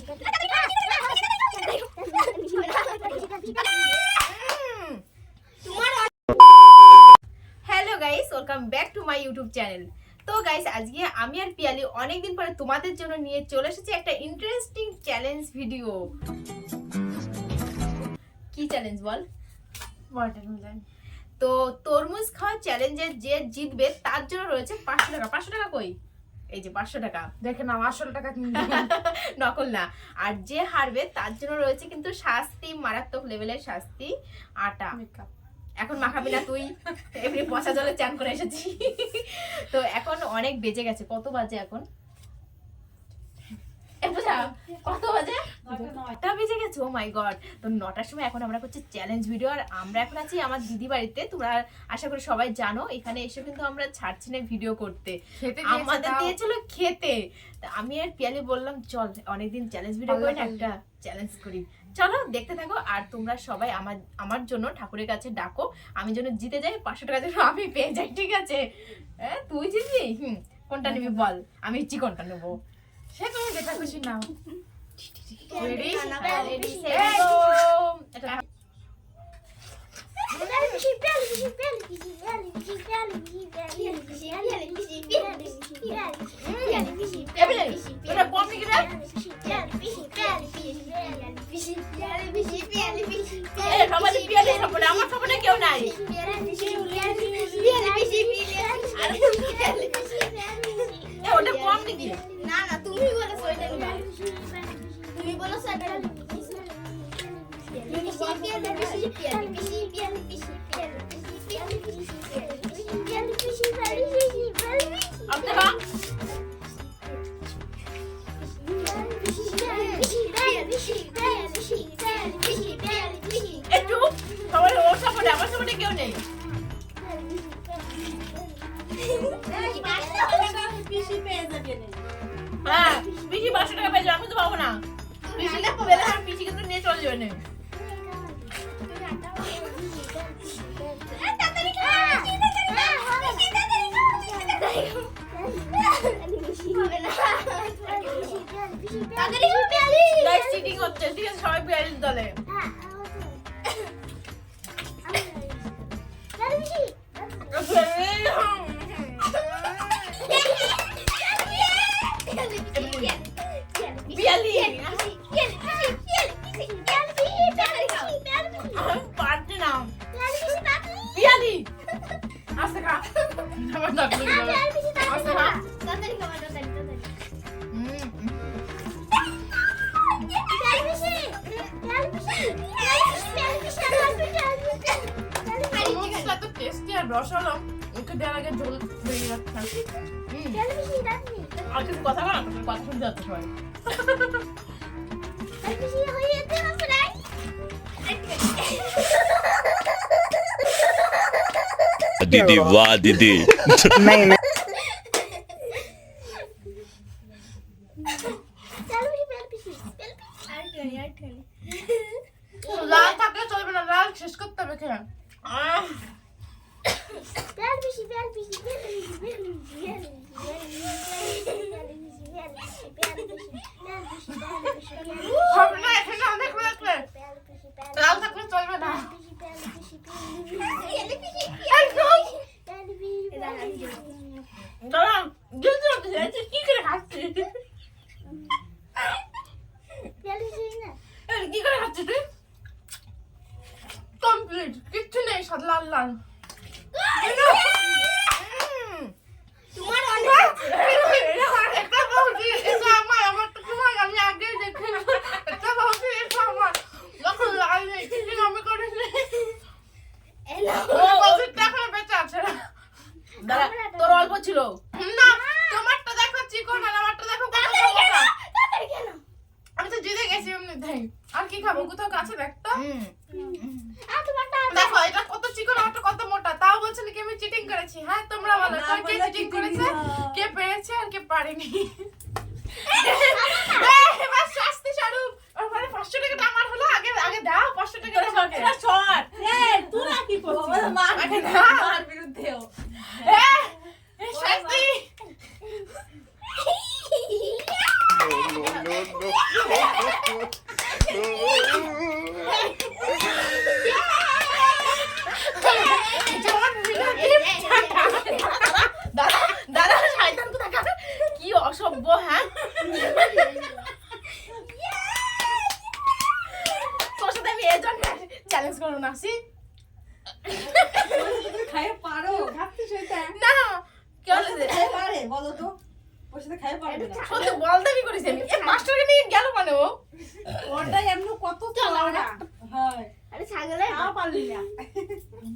Hello guys, welcome back to my YouTube channel. তো guys, আজকে আমি আর পিয়ালি অনেকদিন পরে তোমাদের জন্য নিয়ে চলে এসেছি একটা ইন্টারেস্টিং চ্যালেঞ্জ ভিডিও। কি চ্যালেঞ্জ বল? ওয়াটারমেলন। তো তরমুজ খাওয়া চ্যালেঞ্জে যে জিতবে তার জন্য রয়েছে 500 টাকা। 500 টাকা কই? এই যে 500 টাকা। দেখে নাও, আসল টাকা কিন্তু নকল না। আর যে হারবে তার জন্য রয়েছে কিন্তু শাস্তি, মারাত্মক লেভেলের শাস্তি, আটা। এখন মাখাবি না তুই, এমনি পচা জলে চান করে এসেছি। তো এখন অনেক বেজে গেছে। কত বাজে এখন? কত বাজে? 9টা বেজে গেছে। ও মাই গড। তো 9টার সময় এখন আমরা করছি চ্যালেঞ্জ ভিডিও। আর আমরা এখন আছি আমার দিদি বাড়িতে। তোমরা আশা করি সবাই জানো, এখানে এসে কিন্তু আমরা ছাড়ছি না ভিডিও করতে, আমাদের দিয়েছিল খেতে। আমি আর পিয়ালি বললাম চল অনেকদিন চ্যালেঞ্জ ভিডিও করি না, একটা চ্যালেঞ্জ করি। চলো দেখতে থাকো। আর তোমরা সবাই আমার জন্য ঠাকুরের কাছে ডাকো, আমি যেন জিতে যাই, 500 টাকা যেন আমি পেয়ে যাই। ঠিক আছে? তুই জিতবি? কোনটা নিবি বল, আমি চিকনটা নেবো। সে তুমি যেটা খুশি নাও। রেডি রেডি আমার সামনে কেউ নাই। ওটা কম নাকি? না না, তুমি বলেছো ওইটা নিবা। তুমি বলেছো এটা নিবা। একটু সবাই ওর সামনে, আমার সামনে কেউ নেই। হ্যাঁ, পিসি 500 টাকা পেয়ে যাবে, আমি তো পাবো না। পিসি পেলে আর পিসি কিন্তু নিয়ে চলে যাবে না। গাইস চিটিং হচ্ছে, ঠিক আছে? সবাই পিয়ালির দলে। পারছে না পিয়ালি। আস্তে খা, আমার দাঁত লেগে যাবে। আস্তে খা। তো টেস্টি আর রসালো, ওকে দেওয়ার আগে ঝোল বেরিয়ে যাচ্ছে। আর কিছু কথা বলা, কথা শুনতে যাচ্ছে সবাই। दीदी वाह दीदी नहीं नहीं লাল থাকলে চলবে না, লাল শেষ করতে হবে খেয়ে। হবে না, এখানে অনেক লাগবে। লাল থাকলে চলবে না। দাঁড়া, গিলতে হচ্ছে, কি করে খাচ্ছিস? কি করে খাচ্ছিস তুই? কমপ্লিট, কিচ্ছু নেই, সব লাল লাল। তোমার একটা বলছি এটা আমার, আমার তো তোমার, আমি আগে দেখে একটা বলছি এটা আমার। যখন লাল নেই, কিন্তু আমি করেছি। এখনো বেঁচে আছে। দাঁড়া, তোর অল্প ছিল না, তোমারটা দেখো চিকন আর আমারটা দেখো কত মোটা। আমি তো জিতে গেছি এমনি। দেখ আর কি খাবো, কোথাও কাছে দেখতো। দেখো এটা কত চিকন, আমারটা কত মোটা। তাও বলছে নাকি আমি চিটিং করেছি। হ্যাঁ তোমরা বলো, কে চিটিং করেছে, কে পেরেছে আর কে পারেনি। এবার শাস্তি স্বরূপ ওখানে 500 টাকাটা আমার হলো। আগে আগে দাও 500 টাকা আমাকে। এটা শর্ট। তোরা কি করছিস? আগে দাও। আমার বিরুদ্ধেও। শাস্তি। no no no দাদা দাদা শয়তান কোথাকার, কি অসভ্য। হ্যাঁ তোর সাথে আমি এই জন্য চ্যালেঞ্জ করবো না। আসি খাইয়ে পারো খাচ্ছি সেটা না কি হলো যে? খাইয়ে পারে বলো তো ওর সাথে খাইয়ে পারবে না সত্যি বলদামি করেছি আমি। এই মাস্টারকে নিয়ে গেল মানে ও। ওরটাই এমনি কত চলা হয় আরে ছাগলের তাও পারলি না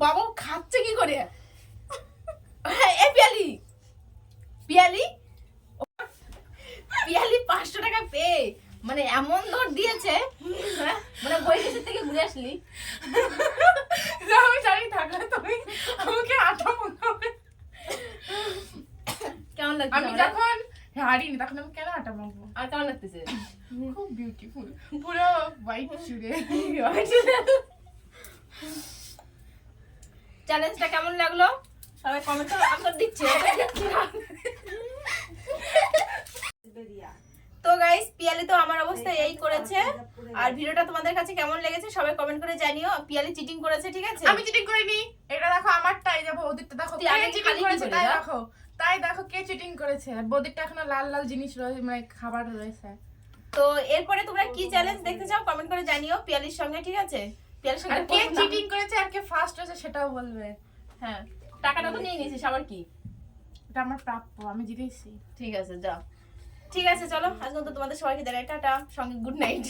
বাবা খাচ্ছে কি করে? এ পিয়ালি পিয়ালি পিয়ালি 500 টাকা পেয়ে মানে এমন দৌড় দিয়েছে, মানে বই কাছে থেকে ঘুরে আসলি। আমি জানি থাকলে তুমি আমাকে আটা মনে হবে। কেমন লাগছে? আমি যখন হারিনি তখন আমি কেন আটা মাখবো? আর কেমন লাগতেছে? খুব বিউটিফুল, পুরো হোয়াইট চুড়ে। চ্যালেঞ্জটা কেমন লাগলো সবাই কমেন্টে আনসার দিচ্ছে। তো গাইস পিয়ালি তো আমার অবস্থা এই করেছে। আর ভিডিওটা তোমাদের কাছে কেমন লেগেছে সবাই কমেন্ট করে জানিও। পিয়ালি চিটিং করেছে, ঠিক আছে? আমি চিটিং করিনি, এটা দেখো আমারটা, এই যে বৌদিরটা দেখো তুই কে আগে চিটিং খালি কি করেছে করে তাই যা? দেখো, তাই দেখো কে চিটিং করেছে। আর বৌদিরটা এখনো লাল লাল জিনিস রয়েছে, মানে খাবার রয়েছে। তো এরপরে তোমরা কি চ্যালেঞ্জ দেখতে চাও কমেন্ট করে জানিও পিয়ালির সঙ্গে, ঠিক আছে? পিয়ালির আর সঙ্গে কে করবো না। চিটিং করেছে আর কে ফার্স্ট হয়েছে সেটাও বলবে। হ্যাঁ টাকাটা তো নিয়ে নিয়েছিস, আবার কি? এটা আমার প্রাপ্য, আমি জিতেছি। ঠিক আছে যাও। ঠিক আছে চলো আজকে তো তোমাদের সবাইকে জানাই টাটা, সঙ্গে গুড নাইট।